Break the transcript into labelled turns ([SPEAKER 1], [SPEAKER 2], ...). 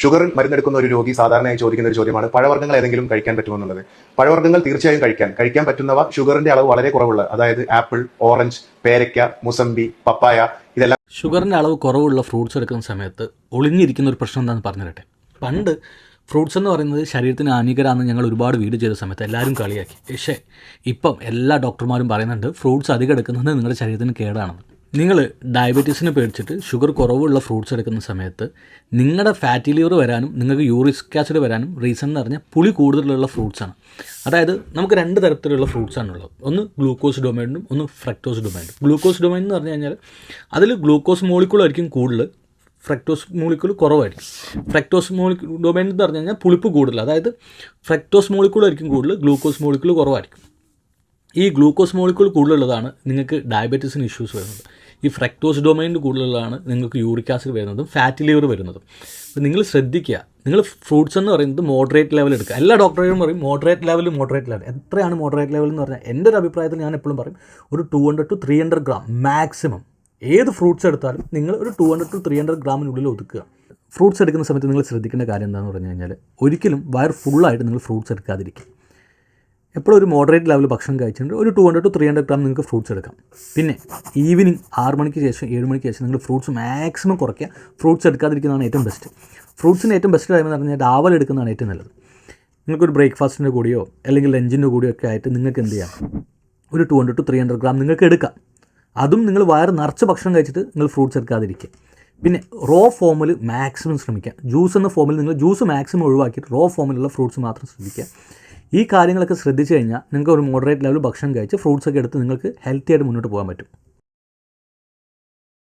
[SPEAKER 1] Sugar മരുന്നെടുക്കുന്ന ഒരു രോഗി സാധാരണയായി ചോദിക്കുന്ന ഒരു ചോദ്യമാണ് പഴവർഗ്ഗങ്ങൾ ഏതെങ്കിലും കഴിക്കാൻ പറ്റുമോ എന്നുള്ളത്. പഴവർഗ്ഗങ്ങൾ തീർച്ചയായും കഴിക്കാൻ പറ്റുന്നവ ഷുഗറിന്റെ അളവ് വളരെ കുറവുള്ള, അതായത് ആപ്പിൾ, ഓറഞ്ച്, പേരയ്ക്ക, മുസമ്പി, പപ്പായ, ഇതെല്ലാം.
[SPEAKER 2] ഷുഗറിൻ്റെ അളവ് കുറവുള്ള ഫ്രൂട്ട്സ് എടുക്കുന്ന സമയത്ത് ഒളിഞ്ഞിരിക്കുന്ന ഒരു പ്രശ്നം എന്താണെന്ന് പറഞ്ഞു തരട്ടെ. പണ്ട് ഫ്രൂട്ട്സ് എന്ന് പറയുന്നത് ശരീരത്തിന് ഹാനികരമാണെന്ന് ഞങ്ങൾ ഒരുപാട് വീഡിയോ ചെയ്ത സമയത്ത് എല്ലാവരും കളിയാക്കി. പക്ഷേ ഇപ്പം എല്ലാ ഡോക്ടർമാരും പറയുന്നുണ്ട് ഫ്രൂട്ട്സ് അധികം എടുക്കുന്നത് നിങ്ങളുടെ ശരീരത്തിന് കേടാണെന്ന്. നിങ്ങൾ ഡയബറ്റീസിനെ പേടിച്ചിട്ട് ഷുഗർ കുറവുള്ള ഫ്രൂട്ട്സ് എടുക്കുന്ന സമയത്ത് നിങ്ങളുടെ ഫാറ്റി ലിവർ വരാനും നിങ്ങൾക്ക് യൂറിക് ആസിഡ് വരാനും റീസൺ എന്ന് പറഞ്ഞാൽ പുളി കൂടുതലുള്ള ഫ്രൂട്ട്സാണ്. അതായത് നമുക്ക് രണ്ട് തരത്തിലുള്ള ഫ്രൂട്ട്സാണുള്ളത്. ഒന്ന് ഗ്ലൂക്കോസ് ഡൊമൈനും ഒന്ന് ഫ്രക്ടോസ് ഡൊമൈനും. ഗ്ലൂക്കോസ് ഡൊമൈൻ എന്ന് പറഞ്ഞു കഴിഞ്ഞാൽ അതിൽ ഗ്ലൂക്കോസ് മോളിക്കൂളായിരിക്കും കൂടുതൽ, ഫ്രക്ടോസ് മോളിക്കൂൾ കുറവായിരിക്കും. ഫ്രക്ടോസ് ഡൊമൈൻ എന്ന് പറഞ്ഞു കഴിഞ്ഞാൽ പുളിപ്പ് കൂടുതൽ, അതായത് ഫ്രക്ടോസ് മോളിക്കൂളായിരിക്കും കൂടുതൽ, ഗ്ലൂക്കോസ് മോളിക്കൂൾ കുറവായിരിക്കും. ഈ ഗ്ലൂക്കോസ് മോളിക്കൂൾ കൂടുതലുള്ളതാണ് നിങ്ങൾക്ക് ഡയബറ്റീസിന് ഇഷ്യൂസ് വരുന്നത്. ഈ ഫ്രക്ടോസ് ഡൊമൈനിൽ കൂടുതലുള്ളതാണ് നിങ്ങൾക്ക് യൂറിക് ആസിഡ് വരുന്നതും ഫാറ്റി ലിവർ വരുന്നതും. അപ്പോൾ നിങ്ങൾ ശ്രദ്ധിക്കുക, നിങ്ങൾ ഫ്രൂട്ട്സ് എന്ന് പറയുന്നത് മോഡറേറ്റ് ലെവൽ എടുക്കുക. എല്ലാ ഡോക്ടറും പറയും മോഡറേറ്റ് ലെവൽ. എത്രയാണ് മോഡറേറ്റ് ലെവൽ എന്ന് പറഞ്ഞാൽ എൻ്റെ ഒരു അഭിപ്രായത്തിൽ ഞാൻ എപ്പോഴും പറയും ഒരു 200 to 300 ഗ്രാം മാക്സിമം. ഏത് ഫ്രൂട്ട്സ് എടുത്താലും നിങ്ങൾ ഒരു 200 to 300 ഗ്രാമിനുള്ളിൽ ഒതുക്കുക. ഫ്രൂട്ട്സ് എടുക്കുന്ന സമയത്ത് നിങ്ങൾ ശ്രദ്ധിക്കേണ്ട കാര്യം എന്താണെന്ന് പറഞ്ഞു കഴിഞ്ഞാൽ ഒരിക്കലും വയർ ഫുള്ളായിട്ട് നിങ്ങൾ ഫ്രൂട്ട്സ് എടുക്കാതിരിക്കും. എപ്പോഴും ഒരു മോഡറേറ്റ് ലെവൽ ഭക്ഷണം കഴിച്ചിട്ടുണ്ട് ഒരു 200 to 300 ഗ്രാം നിങ്ങൾക്ക് ഫ്രൂട്ട്സ് എടുക്കാം. പിന്നെ ഈവനിങ് 6 മണിക്ക് ശേഷം 7 മണിക്ക് ശേഷം നിങ്ങൾ ഫ്രൂട്ട്സ് മാക്സിമം കുറയ്ക്കുക. ഫ്രൂട്ട്സ് എടുക്കാതിരിക്കുന്നതാണ് ഏറ്റവും ബെസ്റ്റ്. ഫ്രൂട്ട്സിന് ഏറ്റവും ബെസ്റ്റ് ടൈം എന്ന് പറഞ്ഞാൽ രാവിലെ എടുക്കുന്നതാണ് ഏറ്റവും നല്ലത്. നിങ്ങൾക്കൊരു ബ്രേക്ക്ഫാസ്റ്റിൻ്റെ കൂടിയോ അല്ലെങ്കിൽ ലഞ്ചിൻ്റെ കൂടിയോ ഒക്കെ ആയിട്ട് നിങ്ങൾക്ക് എന്ത് ചെയ്യാം, ഒരു 200 to 300 ഗ്രാം നിങ്ങൾക്ക് എടുക്കാം. അതും നിങ്ങൾ വയറ് നിറച്ച് ഭക്ഷണം കഴിച്ചിട്ട് നിങ്ങൾ ഫ്രൂട്ട്സ് എടുക്കാതിരിക്കുക. പിന്നെ റോ ഫോമിൽ മാക്സിമം ശ്രമിക്കുക. ജ്യൂസ് എന്ന ഫോമിൽ നിങ്ങൾ ജ്യൂസ് മാക്സിമം ഒഴിവാക്കിയിട്ട് റോ ഫോമിലുള്ള ഫ്രൂട്ട്സ് മാത്രം ശ്രദ്ധിക്കുക. ഈ കാര്യങ്ങളൊക്കെ ശ്രദ്ധിച്ചു കഴിഞ്ഞാൽ നിങ്ങൾക്ക് ഒരു മോഡറേറ്റ് ലെവൽ ഭക്ഷണം കഴിച്ച് ഫ്രൂട്ട്സൊക്കെ എടുത്ത് നിങ്ങൾക്ക് ഹെൽത്തി ആയിട്ട് മുന്നോട്ട് പോകാൻ പറ്റും.